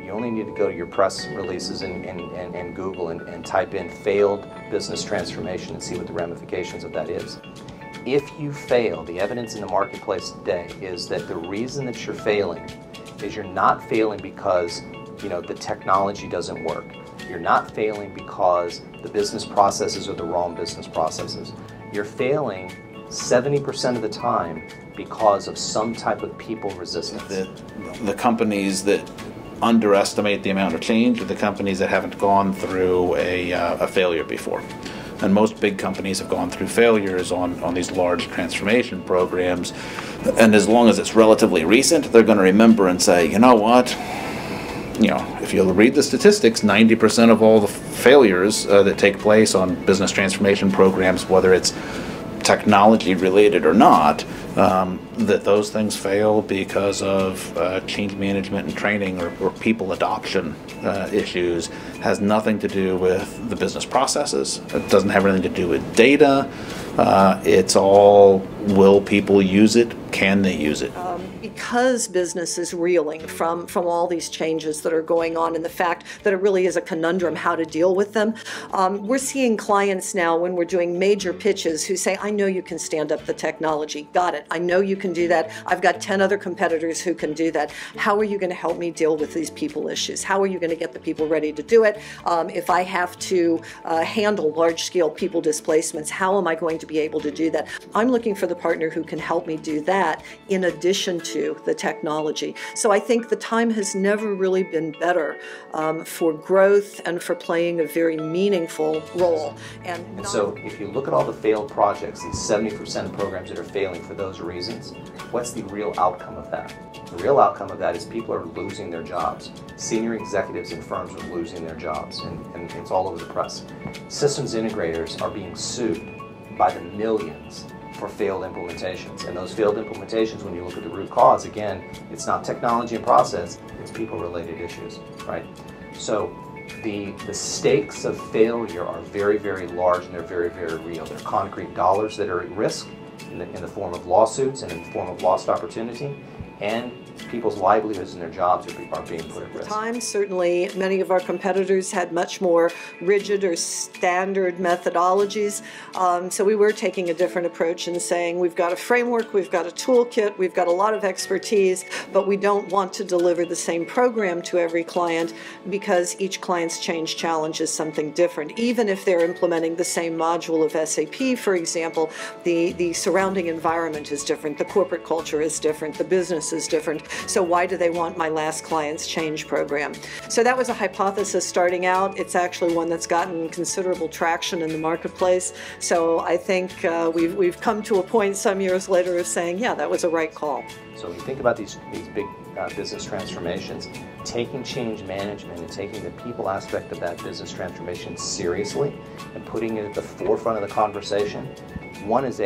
You only need to go to your press releases and Google and type in failed business transformation and see what the ramifications of that is. If you fail, the evidence in the marketplace today is that the reason that you're failing is you're not failing because the technology doesn't work. You're not failing because the business processes are the wrong business processes. You're failing 70% of the time because of some type of people resistance. The companies that underestimate the amount of change are the companies that haven't gone through a failure before. And most big companies have gone through failures on these large transformation programs. And as long as it's relatively recent, they're going to remember and say, you know what? If you'll read the statistics, 90% of all the failures that take place on business transformation programs, whether it's technology related or not, that those things fail because of change management and training or people adoption issues. Has nothing to do with the business processes. It doesn't have anything to do with data. It's all, will people use it? Can they use it? Because business is reeling from all these changes that are going on and the fact that it really is a conundrum how to deal with them, we're seeing clients now when we're doing major pitches who say, I know you can stand up the technology. Got it. I know you can do that. I've got 10 other competitors who can do that. How are you going to help me deal with these people issues? How are you going to get the people ready to do it? If I have to handle large-scale people displacements, how am I going to be able to do that? I'm looking for the partner who can help me do that in addition to the technology. So I think the time has never really been better for growth and for playing a very meaningful role. And so if you look at all the failed projects, these 70% of programs that are failing for those reasons, what's the real outcome of that? The real outcome of that is people are losing their jobs. Senior executives in firms are losing their jobs, and it's all over the press. Systems integrators are being sued by the millions for failed implementations. And those failed implementations, when you look at the root cause, again, it's not technology and process, it's people-related issues, right? So the stakes of failure are very, very large and they're very, very real. They're concrete dollars that are at risk in the form of lawsuits and in the form of lost opportunity, and people's livelihoods and their jobs are being put at risk. Certainly, many of our competitors had much more rigid or standard methodologies. So we were taking a different approach and saying we've got a framework, we've got a toolkit, we've got a lot of expertise, but we don't want to deliver the same program to every client because each client's change challenge is something different. Even if they're implementing the same module of SAP, for example, the surrounding environment is different, the corporate culture is different, the business is different. So why do they want my last client's change program? So that was a hypothesis starting out. It's actually one that's gotten considerable traction in the marketplace. So I think we've come to a point some years later of saying, yeah, that was a right call. So when you think about these big business transformations, taking change management and taking the people aspect of that business transformation seriously and putting it at the forefront of the conversation, one is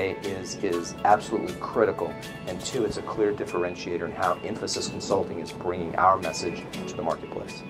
absolutely critical, and two, it's a clear differentiator in how Infosys Consulting is bringing our message to the marketplace.